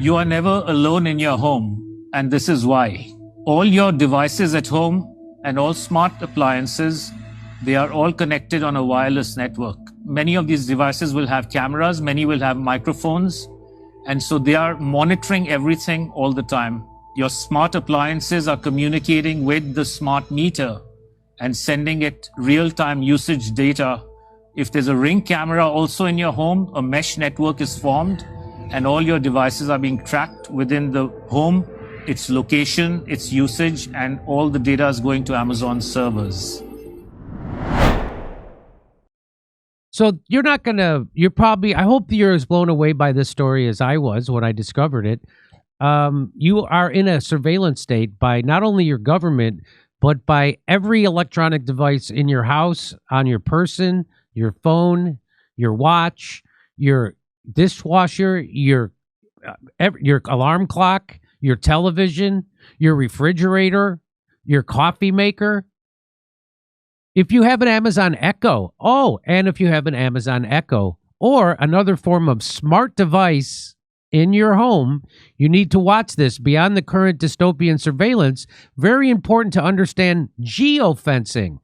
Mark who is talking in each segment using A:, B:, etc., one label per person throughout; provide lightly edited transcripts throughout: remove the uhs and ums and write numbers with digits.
A: You are never alone in your home, and this is why. All your devices at home and all smart appliances, they are all connected on a wireless network. Many of these devices will have cameras, many will have microphones, and so they are monitoring everything all the time. Your smart appliances are communicating with the smart meter and sending it real-time usage data. If there's a Ring camera also in your home, a mesh network is formed, and all your devices are being tracked within the home, its location, its usage, and all the data is going to Amazon servers.
B: So you're not going to, I hope you're as blown away by this story as I was when I discovered it. You are in a surveillance state by not only your government, but by every electronic device in your house, on your person, your phone, your watch, your dishwasher, your alarm clock, your television, your refrigerator, your coffee maker. If you have an Amazon Echo, and if you have an Amazon Echo or another form of smart device in your home, you need to watch this. Beyond the current dystopian surveillance, very important to understand geo-fencing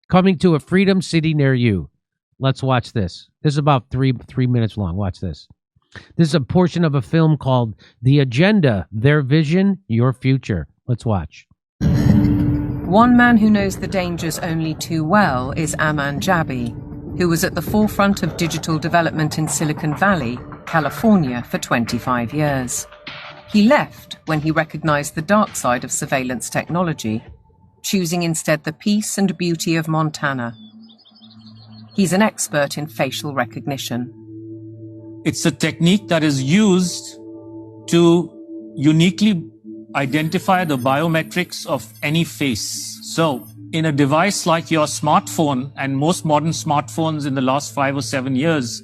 B: coming to a freedom city near you. Let's watch this. This is about three minutes long. Watch this. This is a portion of a film called The Agenda, Their Vision, Your Future. Let's watch.
C: One man who knows the dangers only too well is Aman Jabi, who was at the forefront of digital development in Silicon Valley, California, for 25 years. He left when he recognized the dark side of surveillance technology, choosing instead the peace and beauty of Montana. He's an expert in facial recognition.
A: It's a technique that is used to uniquely identify the biometrics of any face. So, in a device like your smartphone, and most modern smartphones in the last 5 or 7 years,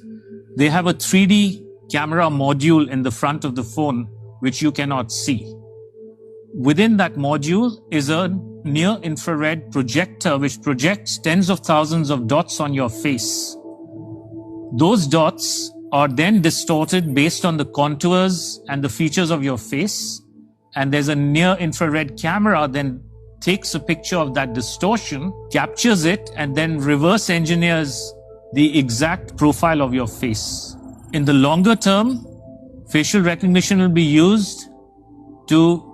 A: they have a 3D camera module in the front of the phone, which you cannot see. Within that module is a near-infrared projector, which projects tens of thousands of dots on your face. Those dots are then distorted based on the contours and the features of your face. And there's a near-infrared camera then takes a picture of that distortion, captures it, and then reverse engineers the exact profile of your face. In the longer term, facial recognition will be used to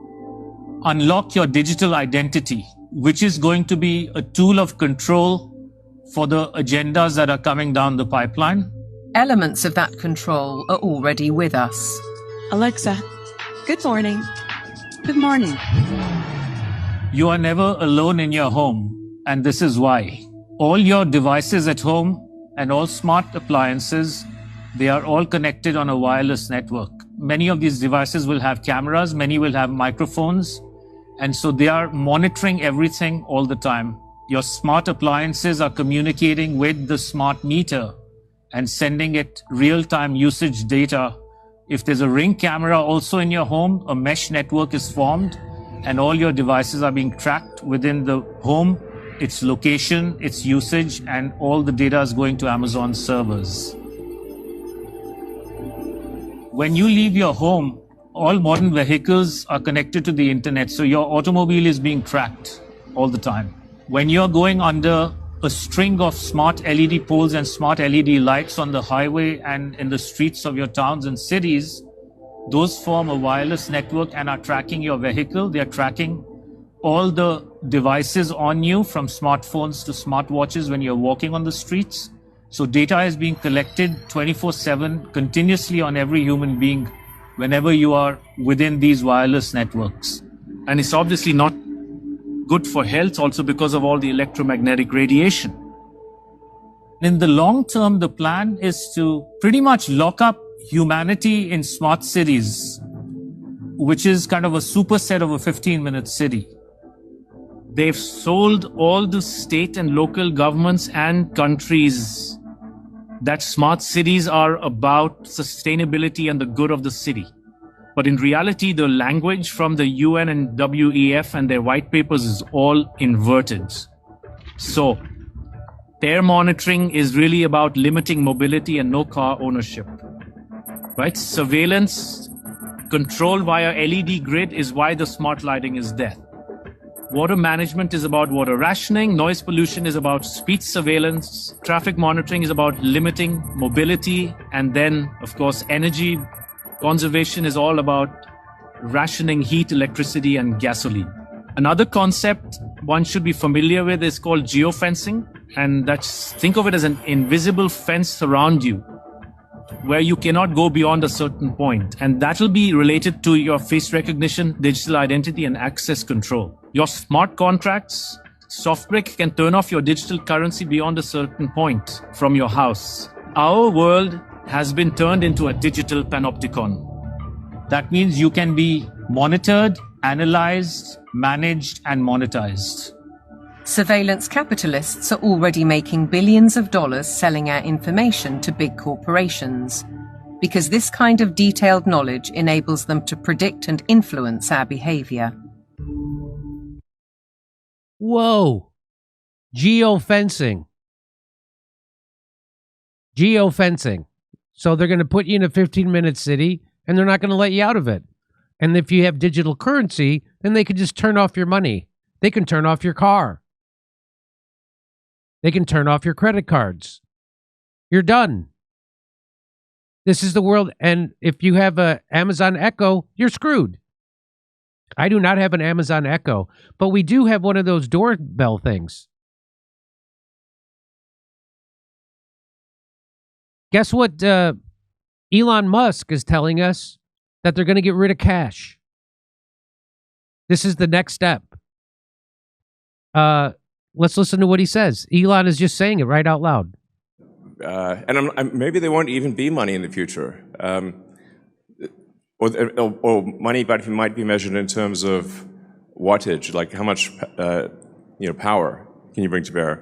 A: unlock your digital identity, which is going to be a tool of control for the agendas that are coming down the pipeline.
C: Elements of that control are already with us.
D: Alexa, good morning. Good morning.
A: You are never alone in your home, and this is why. All your devices at home and all smart appliances, they are all connected on a wireless network. Many of these devices will have cameras, many will have microphones, and so they are monitoring everything all the time. Your smart appliances are communicating with the smart meter and sending it real-time usage data. If there's a Ring camera also in your home, a mesh network is formed, and all your devices are being tracked within the home, its location, its usage, and all the data is going to Amazon servers. When you leave your home, all modern vehicles are connected to the internet, so your automobile is being tracked all the time. When you're going under a string of smart LED poles and smart LED lights on the highway and in the streets of your towns and cities, those form a wireless network and are tracking your vehicle. They are tracking all the devices on you, from smartphones to smartwatches when you're walking on the streets. So data is being collected 24/7 continuously on every human being whenever you are within these wireless networks.
E: And it's obviously not good for health also because of all the electromagnetic radiation.
A: In the long term, the plan is to pretty much lock up humanity in smart cities, which is kind of a superset of a 15-minute city.
E: They've sold all the state and local governments and countries that smart cities are about sustainability and the good of the city. But in reality, the language from the UN and WEF and their white papers is all inverted. So their monitoring is really about limiting mobility and no car ownership, right? Surveillance Control via LED grid is why the smart lighting is there. Water management is about water rationing. Noise pollution is about speed surveillance. Traffic monitoring is about limiting mobility. And then, of course, energy conservation is all about rationing heat, electricity, and gasoline. Another concept one should be familiar with is called geo-fencing. And think of it as an invisible fence around you where you cannot go beyond a certain point. And that will be related to your face recognition, digital identity, and access control. Your smart contracts, SoftBrick can turn off your digital currency beyond a certain point from your house. Our world has been turned into a digital panopticon.
A: That means you can be monitored, analyzed, managed, and monetized.
C: Surveillance capitalists are already making billions of dollars selling our information to big corporations, because this kind of detailed knowledge enables them to predict and influence our behavior.
B: Whoa. Geo-fencing. Geo-fencing. So they're going to put you in a 15-minute city, and they're not going to let you out of it. And if you have digital currency, then they can just turn off your money. They can turn off your car. They can turn off your credit cards. You're done. This is the world. And if you have an Amazon Echo, you're screwed. I do not have an Amazon Echo, but we do have one of those doorbell things. Guess what Elon Musk is telling us? That they're going to get rid of cash. This is the next step. Let's listen to what he says. Elon is just saying it right out loud.
F: And maybe there won't even be money in the future. Or money might be measured in terms of wattage, like how much power can you bring to bear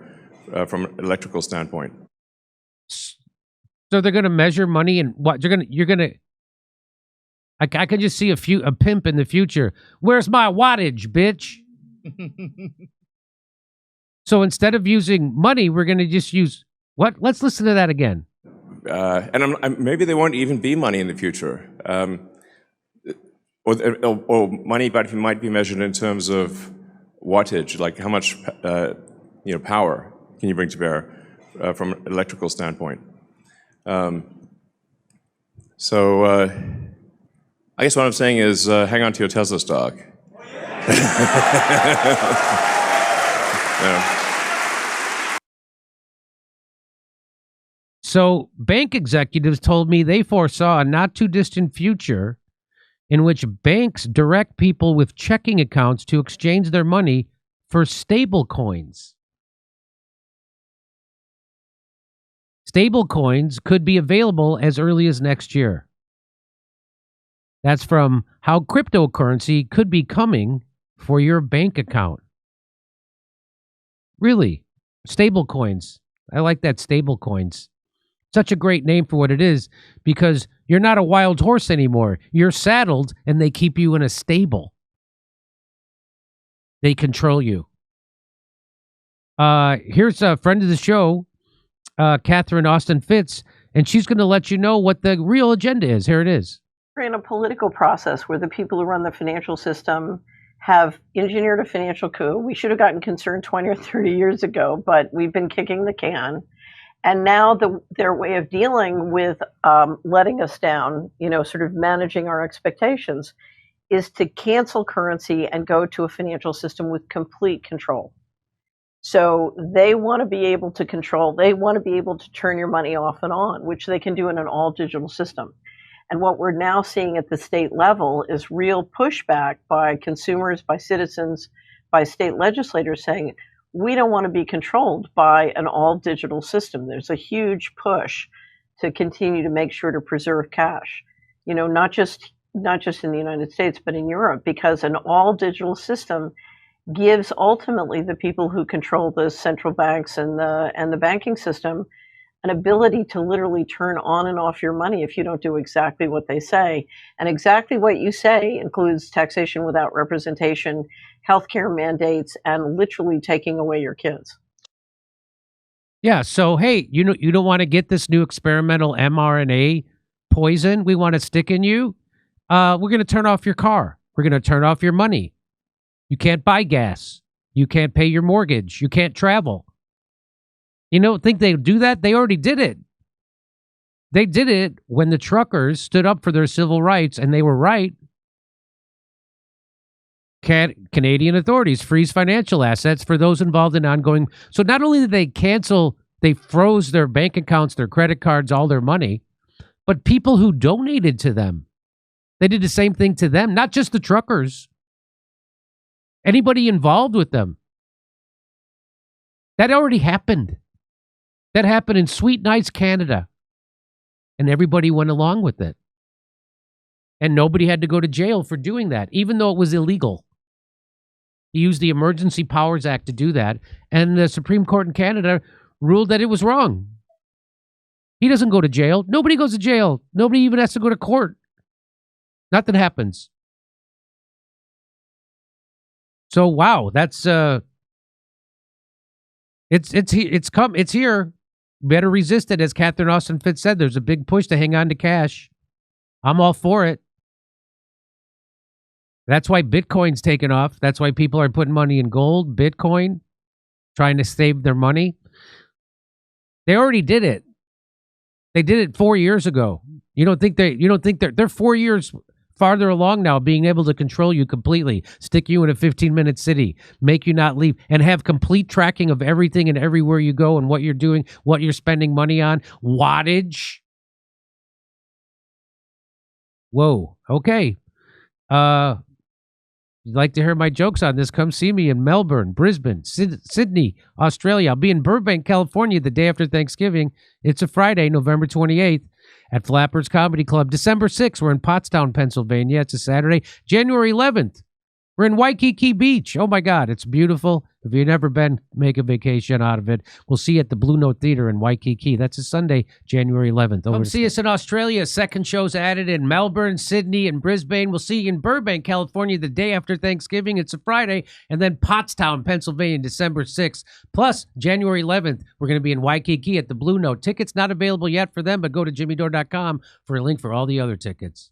F: from an electrical standpoint.
B: So they're going to measure money and what you're going to. I can just see a pimp in the future. Where's my wattage, bitch? So instead of using money, we're going to just use what? Let's listen to that again.
F: And maybe there won't even be money in the future. Or money might be measured in terms of wattage, like how much power can you bring to bear from an electrical standpoint. So I guess what I'm saying is hang on to your Tesla stock. Yeah.
B: So bank executives told me they foresaw a not too distant future in which banks direct people with checking accounts to exchange their money for stable coins. Stable coins could be available as early as next year. That's from how cryptocurrency could be coming for your bank account. Really, stable coins. I like that, stable coins. Such a great name for what it is, because you're not a wild horse anymore. You're saddled and they keep you in a stable. They control you. Here's a friend of the show, Katherine Austin Fitts, and she's going to let you know what the real agenda is. Here it is.
G: We're in a political process where the people who run the financial system have engineered a financial coup. We should have gotten concerned 20 or 30 years ago, but we've been kicking the can. And now their way of dealing with letting us down, sort of managing our expectations, is to cancel currency and go to a financial system with complete control. So they want to be able to control, they want to be able to turn your money off and on, which they can do in an all digital system. And what we're now seeing at the state level is real pushback by consumers, by citizens, by state legislators saying, we don't want to be controlled by an all digital system. There's a huge push to continue to make sure to preserve cash, not just in the United States, but in Europe, because an all digital system gives ultimately the people who control the central banks and the banking system an ability to literally turn on and off your money if you don't do exactly what they say. And exactly what you say includes taxation without representation, healthcare mandates, and literally taking away your kids.
B: Yeah, so hey, you don't want to get this new experimental mRNA poison we want to stick in you? we're going to turn off your car. We're going to turn off your money. You can't buy gas. You can't pay your mortgage. You can't travel. You don't think they do that? They already did it. They did it when the truckers stood up for their civil rights, and they were right. Canadian authorities freeze financial assets for those involved in ongoing. So not only did they cancel, they froze their bank accounts, their credit cards, all their money, but people who donated to them, they did the same thing to them, not just the truckers. Anybody involved with them. That already happened. That happened in Sweet Nice, Canada. And everybody went along with it. And nobody had to go to jail for doing that, even though it was illegal. He used the Emergency Powers Act to do that. And the Supreme Court in Canada ruled that it was wrong. He doesn't go to jail. Nobody goes to jail. Nobody even has to go to court. Nothing happens. So wow, that's it's here. Better resist it, as Katherine Austin Fitts said. There's a big push to hang on to cash. I'm all for it. That's why Bitcoin's taken off. That's why people are putting money in gold, Bitcoin, trying to save their money. They already did it. They did it 4 years ago. You don't think they're 4 years farther along now, being able to control you completely, stick you in a 15-minute city, make you not leave, and have complete tracking of everything and everywhere you go and what you're doing, what you're spending money on, wattage. Whoa. Okay. You'd like to hear my jokes on this? Come see me in Melbourne, Brisbane, Sydney, Australia. I'll be in Burbank, California the day after Thanksgiving. It's a Friday, November 28th. At Flappers Comedy Club. December 6th, we're in Pottstown, Pennsylvania. It's a Saturday. January 11th, we're in Waikiki Beach. Oh, my God, it's beautiful. If you've never been, make a vacation out of it. We'll see you at the Blue Note Theater in Waikiki. That's a Sunday, January 11th. Come see us in Australia. Second show's added in Melbourne, Sydney, and Brisbane. We'll see you in Burbank, California the day after Thanksgiving. It's a Friday. And then Pottstown, Pennsylvania, December 6th. Plus, January 11th, we're going to be in Waikiki at the Blue Note. Tickets not available yet for them, but go to jimmydore.com for a link for all the other tickets.